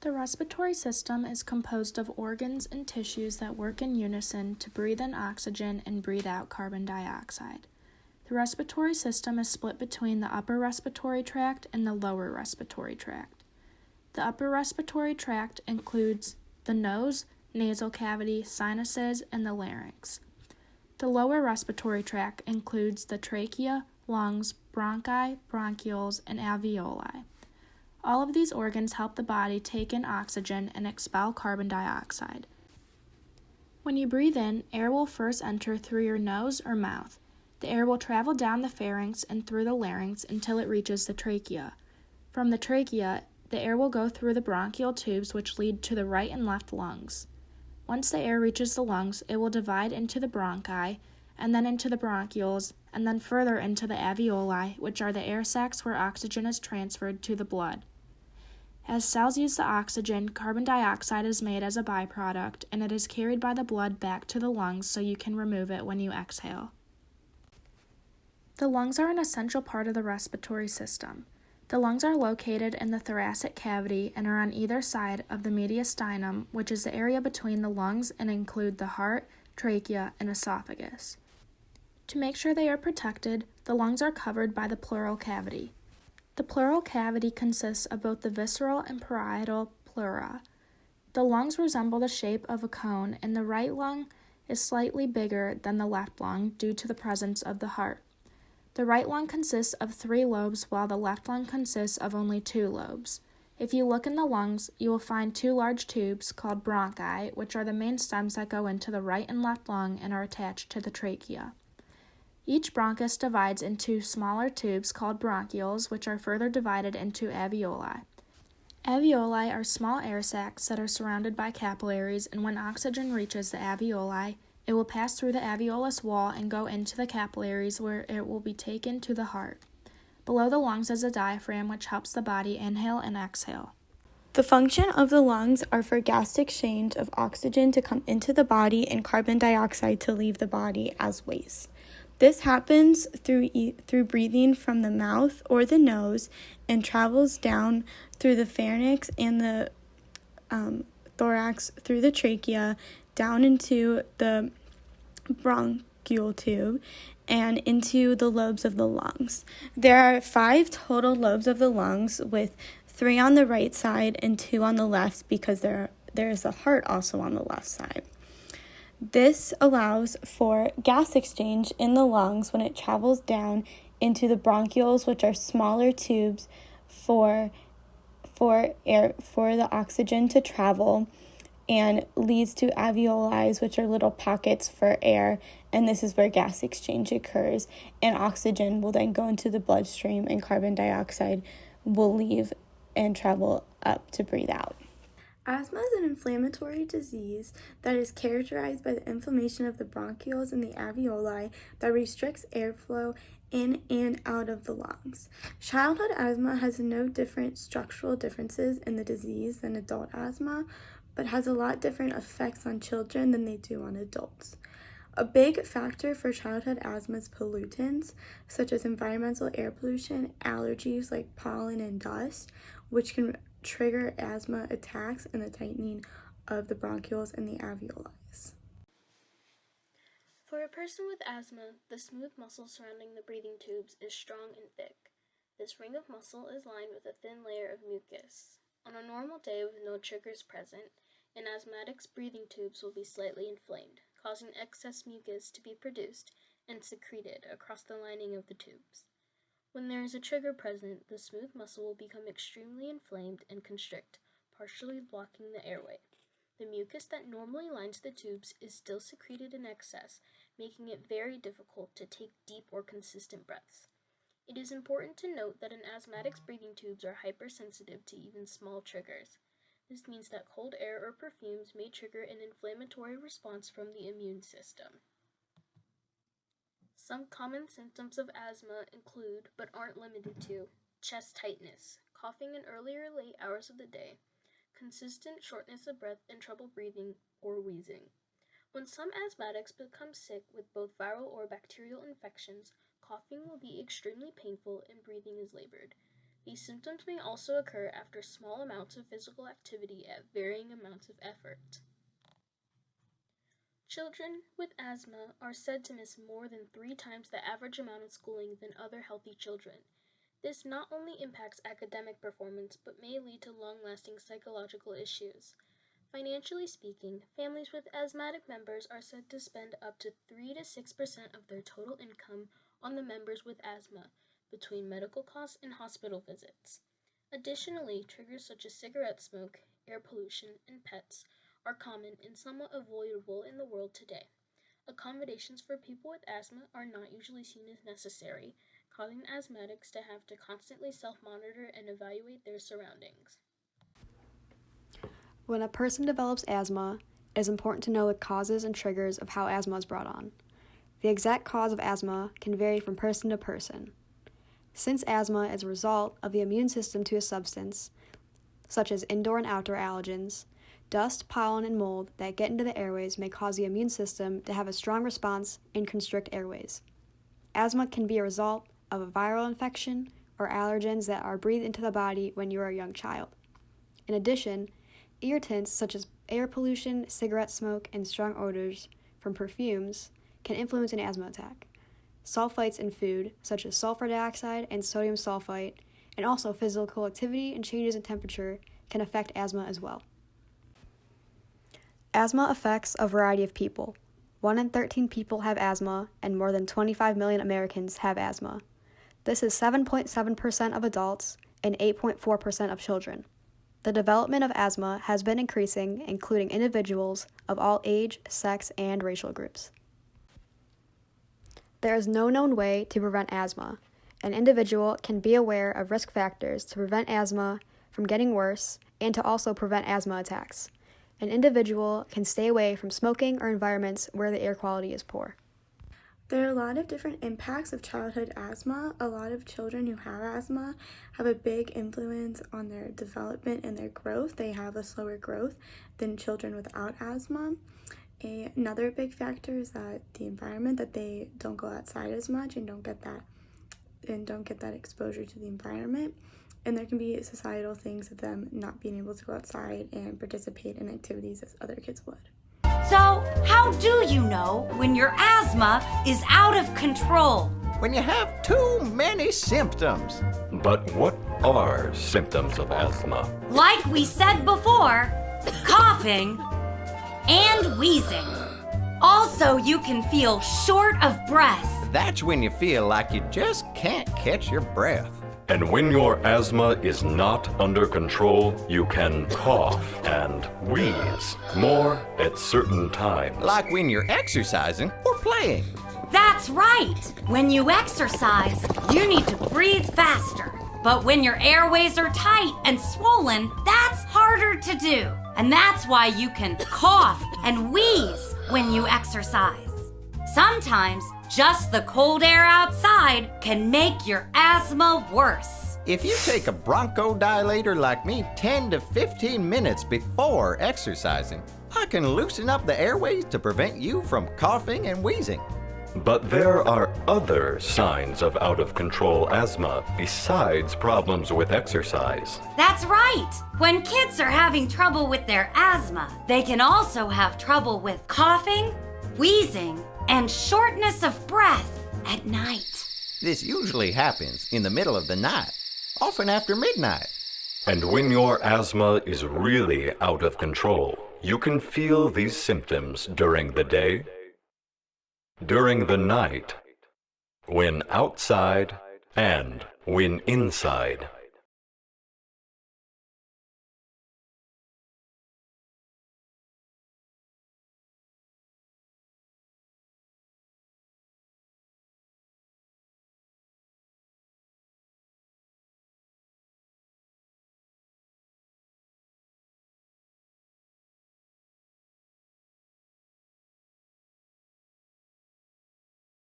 The respiratory system is composed of organs and tissues that work in unison to breathe in oxygen and breathe out carbon dioxide. The respiratory system is split between the upper respiratory tract and the lower respiratory tract. The upper respiratory tract includes the nose, nasal cavity, sinuses, and the larynx. The lower respiratory tract includes the trachea, lungs, bronchi, bronchioles, and alveoli. All of these organs help the body take in oxygen and expel carbon dioxide. When you breathe in, air will first enter through your nose or mouth. The air will travel down the pharynx and through the larynx until it reaches the trachea. From the trachea, the air will go through the bronchial tubes which lead to the right and left lungs. Once the air reaches the lungs, it will divide into the bronchi, and then into the bronchioles, and then further into the alveoli, which are the air sacs where oxygen is transferred to the blood. As cells use the oxygen, carbon dioxide is made as a byproduct, and it is carried by the blood back to the lungs so you can remove it when you exhale. The lungs are an essential part of the respiratory system. The lungs are located in the thoracic cavity and are on either side of the mediastinum, which is the area between the lungs and include the heart, trachea, and esophagus. To make sure they are protected, the lungs are covered by the pleural cavity. The pleural cavity consists of both the visceral and parietal pleura. The lungs resemble the shape of a cone, and the right lung is slightly bigger than the left lung due to the presence of the heart. The right lung consists of 3 lobes, while the left lung consists of only 2 lobes. If you look in the lungs, you will find 2 large tubes called bronchi, which are the main stems that go into the right and left lung and are attached to the trachea. Each bronchus divides into smaller tubes called bronchioles, which are further divided into alveoli. Alveoli are small air sacs that are surrounded by capillaries, and when oxygen reaches the alveoli, it will pass through the alveolus wall and go into the capillaries where it will be taken to the heart. Below the lungs is a diaphragm which helps the body inhale and exhale. The function of the lungs are for gas exchange of oxygen to come into the body and carbon dioxide to leave the body as waste. This happens through breathing from the mouth or the nose and travels down through the pharynx and the thorax, through the trachea, down into the bronchial tube, and into the lobes of the lungs. There are 5 total lobes of the lungs, with 3 on the right side and 2 on the left, because there is a heart also on the left side. This allows for gas exchange in the lungs when it travels down into the bronchioles, which are smaller tubes for the oxygen to travel, and leads to alveoli, which are little pockets for air, and this is where gas exchange occurs, and oxygen will then go into the bloodstream and carbon dioxide will leave and travel up to breathe out. Asthma is an inflammatory disease that is characterized by the inflammation of the bronchioles and the alveoli that restricts airflow in and out of the lungs. Childhood asthma has no different structural differences in the disease than adult asthma, but has a lot different effects on children than they do on adults. A big factor for childhood asthma is pollutants, such as environmental air pollution, allergies like pollen and dust, which can trigger asthma attacks and the tightening of the bronchioles and the alveoli. For a person with asthma, the smooth muscle surrounding the breathing tubes is strong and thick. This ring of muscle is lined with a thin layer of mucus. On a normal day with no triggers present, an asthmatic's breathing tubes will be slightly inflamed, causing excess mucus to be produced and secreted across the lining of the tubes. When there is a trigger present, the smooth muscle will become extremely inflamed and constrict, partially blocking the airway. The mucus that normally lines the tubes is still secreted in excess, making it very difficult to take deep or consistent breaths. It is important to note that an asthmatic's breathing tubes are hypersensitive to even small triggers. This means that cold air or perfumes may trigger an inflammatory response from the immune system. Some common symptoms of asthma include, but aren't limited to, chest tightness, coughing in early or late hours of the day, consistent shortness of breath and trouble breathing, or wheezing. When some asthmatics become sick with both viral or bacterial infections, coughing will be extremely painful and breathing is labored. These symptoms may also occur after small amounts of physical activity at varying amounts of effort. Children with asthma are said to miss more than 3 times the average amount of schooling than other healthy children. This not only impacts academic performance, but may lead to long-lasting psychological issues. Financially speaking, families with asthmatic members are said to spend up to 3 to 6% of their total income on the members with asthma, between medical costs and hospital visits. Additionally, triggers such as cigarette smoke, air pollution, and pets are common and somewhat avoidable in the world today. Accommodations for people with asthma are not usually seen as necessary, causing asthmatics to have to constantly self-monitor and evaluate their surroundings. When a person develops asthma, it is important to know the causes and triggers of how asthma is brought on. The exact cause of asthma can vary from person to person. Since asthma is a result of the immune system to a substance, such as indoor and outdoor allergens, dust, pollen, and mold that get into the airways may cause the immune system to have a strong response and constrict airways. Asthma can be a result of a viral infection or allergens that are breathed into the body when you are a young child. In addition, irritants such as air pollution, cigarette smoke, and strong odors from perfumes can influence an asthma attack. Sulfites in food, such as sulfur dioxide and sodium sulfite, and also physical activity and changes in temperature can affect asthma as well. Asthma affects a variety of people. 1 in 13 people have asthma, and more than 25 million Americans have asthma. This is 7.7% of adults and 8.4% of children. The development of asthma has been increasing, including individuals of all age, sex, and racial groups. There is no known way to prevent asthma. An individual can be aware of risk factors to prevent asthma from getting worse and to also prevent asthma attacks. An individual can stay away from smoking or environments where the air quality is poor. There are a lot of different impacts of childhood asthma. A lot of children who have asthma have a big influence on their development and their growth. They have a slower growth than children without asthma. Another big factor is that the environment, that they don't go outside as much and don't get that exposure to the environment. And there can be societal things of them not being able to go outside and participate in activities as other kids would. So, how do you know when your asthma is out of control? When you have too many symptoms. But what are symptoms of asthma? Like we said before, coughing and wheezing. Also, you can feel short of breath. That's when you feel like you just can't catch your breath. And when your asthma is not under control, you can cough and wheeze more at certain times. Like when you're exercising or playing. That's right. When you exercise, you need to breathe faster. But when your airways are tight and swollen, that's harder to do. And that's why you can cough and wheeze when you exercise. Sometimes, just the cold air outside can make your asthma worse. If you take a bronchodilator like me 10 to 15 minutes before exercising, I can loosen up the airways to prevent you from coughing and wheezing. But there are other signs of out-of-control asthma besides problems with exercise. That's right. When kids are having trouble with their asthma, they can also have trouble with coughing, wheezing, and shortness of breath at night. This usually happens in the middle of the night, often after midnight. And when your asthma is really out of control, you can feel these symptoms during the day, during the night, when outside, and when inside.